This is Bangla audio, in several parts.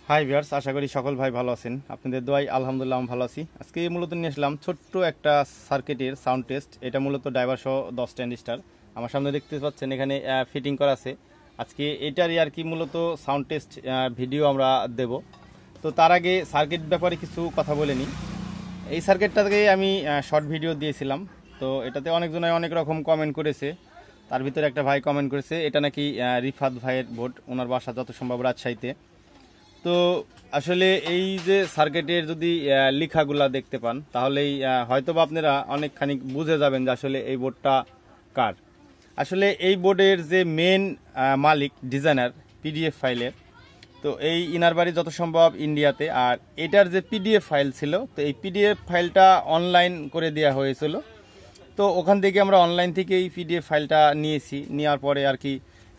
হাই ভিউয়ার্স, আশা করি সকল ভাই ভালো আছেন। আপনাদের দোয়াই আলহামদুলিল্লাহ আমি ভালো আছি। আজকে মূলত নিয়ে আসলাম ছোট্ট একটা সার্কিটের সাউন্ড টেস্ট। এটা মূলত ড্রাইভার সহ 10 ট্রানজিস্টার আমার সামনে দেখতে পাচ্ছেন, এখানে ফিটিং করা আছে। আজকে এটারই আর কি মূলত সাউন্ড টেস্ট ভিডিও আমরা দেব। তো তার আগে সার্কিট ব্যাপারে কিছু কথা বলে নিই। এই সার্কিটটাকে আমি শর্ট ভিডিও দিয়েছিলাম। তো এটাতে অনেকজনে অনেক রকম কমেন্ট করেছে। তার ভিতরে একটা ভাই কমেন্ট করেছে এটা নাকি রিফাত ভাইয়ের বোর্ড, ওনার বাসা যত সম্ভব রাজশাহীতে। তো আসলে এই যে সার্কিটের যদি লেখাগুলা দেখতে পান তাহলেই হয়তোবা আপনারা অনেকখানি বুঝে যাবেন যে আসলে এই বোর্ডটা কার। আসলে এই বোর্ডের যে মেন মালিক ডিজাইনার পিডিএফ ফাইলের, তো এই ইনার বাড়ি যত সম্ভব ইন্ডিয়াতে। আর এটার যে পিডিএফ ফাইল ছিল, তো এই পিডিএফ ফাইলটা অনলাইন করে দেওয়া হয়েছিল। তো ওখান থেকে আমরা অনলাইন থেকে এই পিডিএফ ফাইলটা নিয়েছি। নেওয়ার পরে আর কি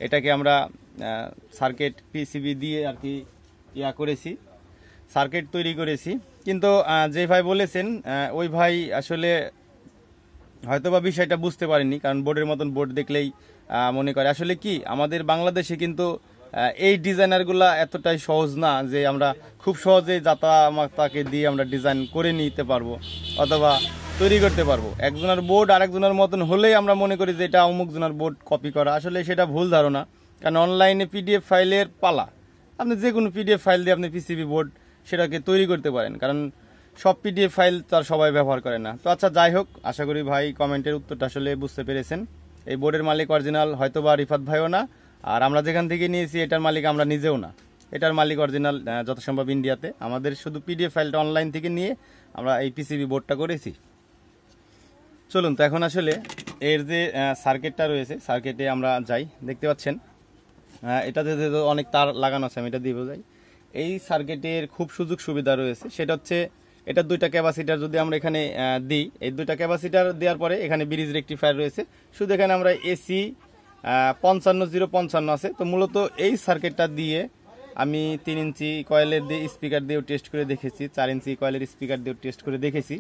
এটাকে আমরা সার্কিট পিসিবি দিয়ে আর কি করেছি, সার্কিট তৈরি করেছি। কিন্তু যে ভাই বলেছেন ওই ভাই আসলে হয়তোবা বিষয়টা বুঝতে পারেনি, কারণ বোর্ডের মতন বোর্ড দেখলেই মনে করে আসলে কি আমাদের বাংলাদেশে কিন্তু এই ডিজাইনারগুলা এতটাই সহজ না যে আমরা খুব সহজেই জাতা মাতাকে দিয়ে আমরা ডিজাইন করে নিতে পারবো অথবা তৈরি করতে পারবো। একজনের বোর্ড আরেকজনের মতন হলেই আমরা মনে করি যে এটা অমুক জনের বোর্ড কপি করা। আসলে সেটা ভুল ধারণা, কারণ অনলাইনে পিডিএফ ফাইলের পালা। আপনি যে কোনো পিডিএফ ফাইল দিয়ে আপনি পিসিবি বোর্ড সেটাকে তৈরি করতে পারেন, কারণ সব পিডিএফ ফাইল তার সবাই ব্যবহার করে না। তো আচ্ছা, যাই হোক, আশা করি ভাই কমেন্টের উত্তরটা আসলে বুঝতে পেরেছেন। এই বোর্ডের মালিক অরিজিনাল হয়তোবা রিফাত ভাইও না, আর আমরা যেখান থেকে নিয়েছি এটার মালিক আমরা নিজেও না। এটার মালিক অরিজিনাল যত সম্ভব ইন্ডিয়াতে। আমাদের শুধু পিডিএফ ফাইলটা অনলাইন থেকে নিয়ে আমরা এই পিসিবি বোর্ডটা করেছি। চলুন তো এখন আসলে এর যে সার্কিটটা রয়েছে সার্কিটে আমরা যাই। দেখতে পাচ্ছেন এটাতে যেহেতু অনেক তার লাগানো আছে, আমি এটা দিয়ে বোঝাই। এই সার্কিটের খুব সুযোগ সুবিধা রয়েছে, সেটা হচ্ছে এটার দুইটা ক্যাপাসিটার যদি আমরা এখানে দিই, এই দুইটা ক্যাপাসিটার দেওয়ার পরে এখানে ব্রিজ রেকটিফায়ার রয়েছে। শুধু এখানে আমরা এসি 55055 আছে। তো মূলত এই সার্কিটটা দিয়ে আমি 3 ইঞ্চি কয়েলের দিয়ে স্পিকার দিয়েও টেস্ট করে দেখেছি, 4 ইঞ্চি কয়েলের স্পিকার দিয়েও টেস্ট করে দেখেছি।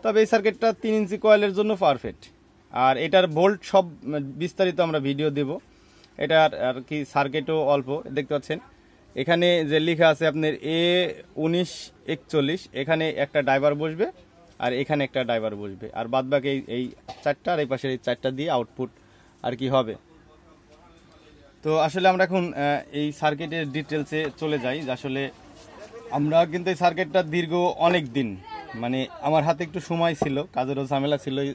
তবে এই সার্কিটটা 3 ইঞ্চি কয়েলের জন্য পারফেক্ট। আর এটার ভোল্ট সব বিস্তারিত আমরা ভিডিও দেব। এটার আর কি সার্কিটও অল্প দেখতে পাচ্ছেন। এখানে যে লেখা আছে আপনার A1941, এখানে একটা ড্রাইভার বসবে আর এখানে একটা ড্রাইভার বসবে, আর বাদবাকি এই চারটা আর এই পাশের এই চারটা দিয়ে আউটপুট আর কি হবে। তো আসলে আমরা এখন এই সার্কিটের ডিটেলসে চলে যাই। যে আসলে আমরা কিন্তু এই সার্কিটটা দীর্ঘ অনেক দিন, মানে আমার হাতে একটু সময় ছিল, কাজেরও ঝামেলা ছিল। এই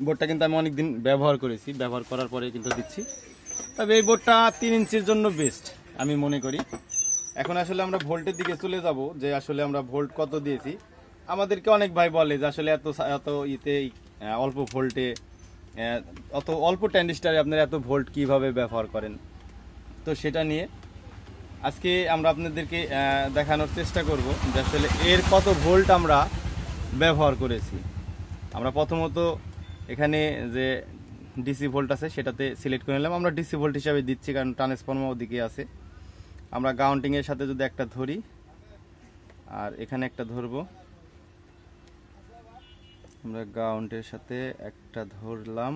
বোর্ডটা কিন্তু আমি অনেক দিন ব্যবহার করেছি, ব্যবহার করার পরে কিন্তু দিচ্ছি। তবে এই বোর্ডটা 3 ইঞ্চির জন্য বেস্ট আমি মনে করি। এখন আসলে আমরা ভোল্টের দিকে চলে যাব, যে আসলে আমরা ভোল্ট কত দিয়েছি। আমাদেরকে অনেক ভাই বলে যে আসলে এত এত ইতে অল্প ভোল্টে অত অল্প ট্রানজিস্টারে আপনারা এত ভোল্ট কিভাবে ব্যবহার করেন। তো সেটা নিয়ে আজকে আমরা আপনাদেরকে দেখানোর চেষ্টা করব যে আসলে এর কত ভোল্ট আমরা ব্যবহার করেছি। আমরা প্রথমত এখানে যে ডিসি ভোল্ট আছে সেটাতে সিলেক্ট করে নিলাম। আমরা ডিসি ভোল্ট হিসাবে দিচ্ছি, কারণ ট্রান্সফর্মার ওদিকে আছে। আমরা গ্রাউন্ডিংয়ের সাথে যদি একটা ধরি আর এখানে একটা ধরবো, আমরা গ্রাউন্ডের সাথে একটা ধরলাম,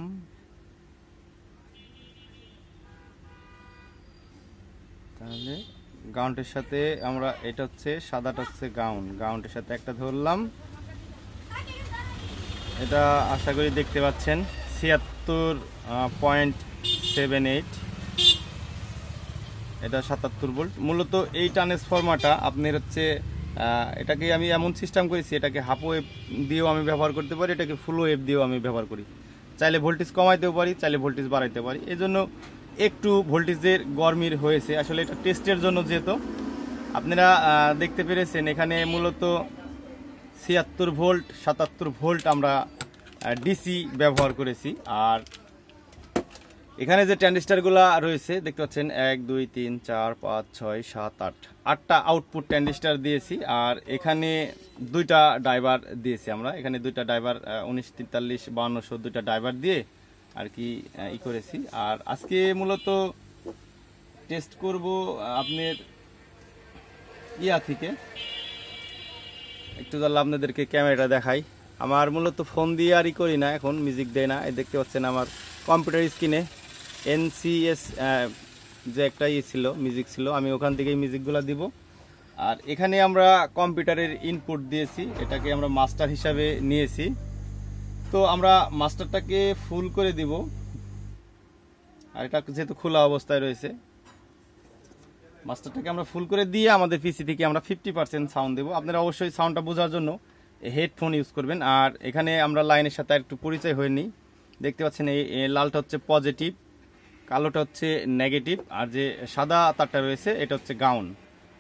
তাহলে গ্রাউন্ডের সাথে আমরা এটা হচ্ছে সাদাটা হচ্ছে গ্রাউন্ডের সাথে একটা ধরলাম। এটা আশা করি দেখতে পাচ্ছেন 76.78, এটা 77 ভোল্ট। মূলত এই ট্রান্সফরমারটা আপনার হচ্ছে এটাকে আমি এমন সিস্টেম করেছি, এটাকে হাফ ওয়েভ দিয়েও আমি ব্যবহার করতে পারি, এটাকে ফুল ওয়েভ দিয়েও আমি ব্যবহার করি। চাইলে ভোল্টেজ কমাইতেও পারি, চাইলে ভোল্টেজ বাড়াইতে পারি। এই জন্য একটু ভোল্টেজের গরমির হয়েছে। আসলে এটা টেস্টের জন্য, যেহেতু আপনারা দেখতে পেরেছেন এখানে মূলত 76 ভোল্ট 77 ভোল্ট আমরা ডিসি ব্যবহার করেছি। আর এখানে যে ট্রানজিস্টারগুলো রয়েছে দেখতে পাচ্ছেন 1 2 3 4 5 6 7 8, 8টা আউটপুট ট্রানজিস্টার দিয়েছি। আর এখানে দুইটা ড্রাইভার দিয়েছি আমরা, এখানে দুইটা ড্রাইভার 1943 5200 দুইটা ড্রাইভার দিয়ে আর কি করেছি। আর আজকে মূলত টেস্ট করব আপনার থেকে। একটু তাহলে আপনাদেরকে ক্যামেরাটা দেখাই। আমার মূলত ফোন দিয়ে আর করি না, এখন মিউজিক দেয় না। এই দেখতে পাচ্ছেন আমার কম্পিউটার স্ক্রিনে NCS যে একটা ছিল মিউজিক ছিল, আমি ওখান থেকেই মিউজিকগুলো দিব। আর এখানে আমরা কম্পিউটারের ইনপুট দিয়েছি, এটাকে আমরা মাস্টার হিসাবে নিয়েছি। তো আমরা মাস্টারটাকে ফুল করে দিব, আর এটা যেহেতু খোলা অবস্থায় রয়েছে, মাস্টারটাকে আমরা ফুল করে দিয়ে আমাদের পিসি থেকে আমরা 50% সাউন্ড দেবো। আপনারা অবশ্যই সাউন্ডটা বোঝার জন্য হেডফোন ইউজ করবেন। আর এখানে আমরা লাইনের সাথে একটু পরিচয় হয়ে নিই। দেখতে পাচ্ছেন এই লালটা হচ্ছে পজিটিভ, কালোটা হচ্ছে নেগেটিভ, আর যে সাদা তারটা রয়েছে এটা হচ্ছে গ্রাউন্ড।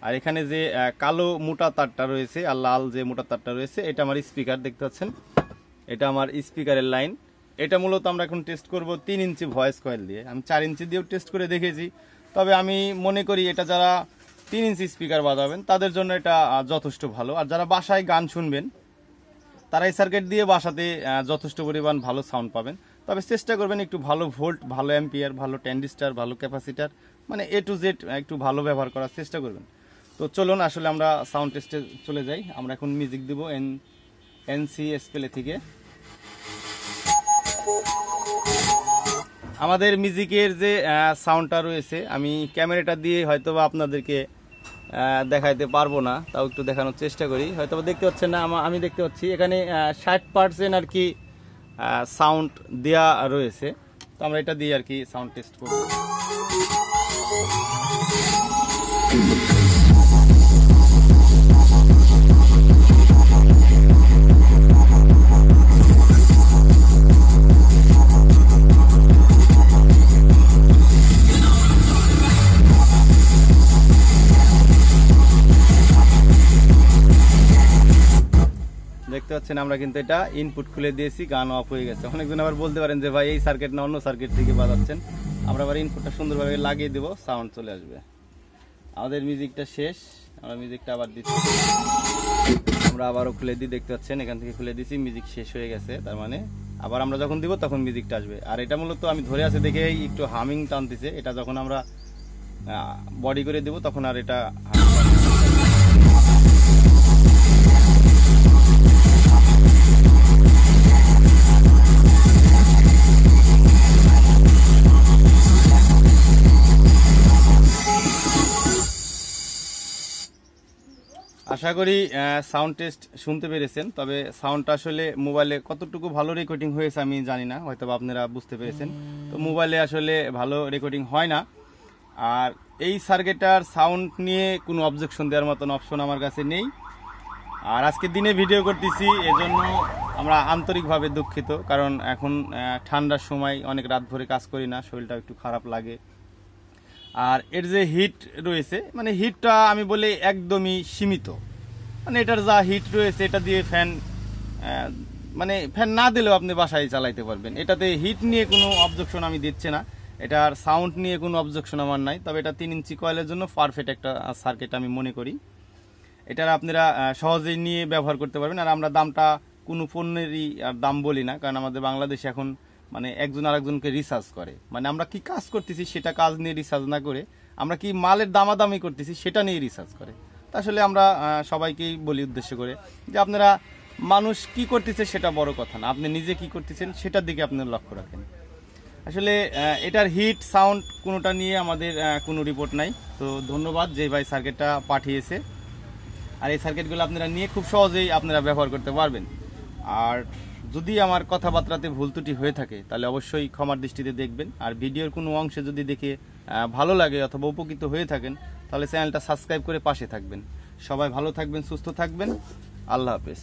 আর এখানে যে কালো মোটা তারটা রয়েছে আর লাল যে মোটা তারটা রয়েছে এটা আমার স্পিকার, দেখতে পাচ্ছেন এটা আমার স্পিকারের লাইন। এটা মূলত আমরা এখন টেস্ট করব 3 ইঞ্চি ভয়েস কয়েল দিয়ে। আমি 4 ইঞ্চি দিয়েও টেস্ট করে দেখেছি, তবে আমি মনে করি এটা যারা 3 ইঞ্চি স্পিকার বাজাবেন তাদের জন্য এটা যথেষ্ট ভালো। আর যারা বাসায় গান শুনবেন তারা এই সার্কিট দিয়ে বাসাতে যথেষ্ট পরিমাণ ভালো সাউন্ড পাবেন। তবে চেষ্টা করবেন একটু ভালো ভোল্ট, ভালো অ্যাম্পিয়ার, ভালো ট্রানজিস্টর, ভালো ক্যাপাসিটার, মানে A to Z একটু ভালো ব্যবহার করার চেষ্টা করবেন। তো চলুন আসলে আমরা সাউন্ড টেস্টে চলে যাই। আমরা এখন মিউজিক দিব NCS প্লে থেকে। আমাদের মিউজিকের যে সাউন্ডটা রয়েছে আমি ক্যামেরাটা দিয়ে হয়তোবা আপনাদেরকে দেখাইতে পারবো না, তাও একটু দেখানোর চেষ্টা করি। হয়তোবা দেখতে পাচ্ছেন না, আমি দেখতে পাচ্ছি এখানে 60% আর কি সাউন্ড দেয়া রয়েছে। তো আমরা এটা দিয়ে আর কি সাউন্ড টেস্ট করব। দেখতে পাচ্ছেন আমরা কিন্তু এটা ইনপুট খুলে দিয়েছি, গান অফ হয়ে গেছে। অনেকজন আবার বলতে পারেন যে ভাই এই সার্কিট না অন্য সার্কিট থেকে বাজাচ্ছেন। আমরা আবার ইনপুটটা সুন্দরভাবে লাগিয়ে দেবো, সাউন্ড চলে আসবে। আমাদের মিউজিকটা শেষ, আমরা মিউজিকটা আবার দিচ্ছি, আমরা আবারও খুলে দিই। দেখতে পাচ্ছেন এখান থেকে খুলে দিছি, মিউজিক শেষ হয়ে গেছে। তার মানে আবার আমরা যখন দিব তখন মিউজিকটা আসবে। আর এটা মূলত আমি ধরে আছে দেখে একটু হামিং টানতেছে, এটা যখন আমরা বডি করে দেব তখন আর এটা আশা করি সাউন্ড টেস্ট শুনতে পেরেছেন। তবে সাউন্ডটা আসলে মোবাইলে কতটুকু ভালো রেকর্ডিং হয়েছে আমি জানি না, হয়তো আপনারা বুঝতে পেরেছেন। তো মোবাইলে আসলে ভালো রেকর্ডিং হয় না। আর এই সার্কিটার সাউন্ড নিয়ে কোনো অবজেকশন দেওয়ার মতন অপশন আমার কাছে নেই। আর আজকে দিনে ভিডিও করতেছি, এজন্য আমরা আন্তরিকভাবে দুঃখিত, কারণ এখন ঠান্ডার সময় অনেক রাত ভরে কাজ করি না, শরীরটা একটু খারাপ লাগে। আর এর যে হিট রয়েছে, মানে হিটটা আমি বলি একদমই সীমিত, মানে এটার যা হিট রয়েছে এটা দিয়ে ফ্যান, মানে ফ্যান না দিলেও আপনি বাসায় চালাইতে পারবেন। এটাতে হিট নিয়ে কোনো অবজেকশন আমি দিচ্ছি না, এটার সাউন্ড নিয়ে কোনো অবজেকশন আমার নাই। তবে এটা 3 ইঞ্চি কয়েলের জন্য পারফেক্ট একটা সার্কিট আমি মনে করি। এটার আপনারা সহজেই নিয়ে ব্যবহার করতে পারবেন। আর আমরা দামটা কোনো পণ্যেরই আর দাম বলি না, কারণ আমাদের বাংলাদেশে এখন মানে একজন আরেকজনকে রিসার্চ করে, মানে আমরা কি কাজ করতেছি সেটা কাজ নিয়ে রিসার্চ না করে আমরা কি মালের দামাদামি করতেছি সেটা নিয়ে রিসার্চ করে। তা আসলে আমরা সবাইকেই বলি উদ্দেশ্য করে যে আপনারা মানুষ কি করতেছে সেটা বড় কথা না, আপনি নিজে কি করতেছেন সেটার দিকে আপনার লক্ষ্য রাখেন। আসলে এটার হিট সাউন্ড কোনোটা নিয়ে আমাদের কোনো রিপোর্ট নাই। তো ধন্যবাদ যে ভাই সার্কিটটা পাঠিয়েছে। আর এই সার্কিটগুলো আপনারা নিয়ে খুব সহজেই আপনারা ব্যবহার করতে পারবেন। আর যদি আমার কথাবার্তাতে ভুল ত্রুটি হয়ে থাকে তাহলে অবশ্যই ক্ষমার দৃষ্টিতে দেখবেন। আর ভিডিওর কোনো অংশে যদি দেখে ভালো লাগে অথবা উপকৃত হয়ে থাকেন তাহলে চ্যানেলটা সাবস্ক্রাইব করে পাশে থাকবেন। সবাই ভালো থাকবেন, সুস্থ থাকবেন, আল্লাহ হাফেজ।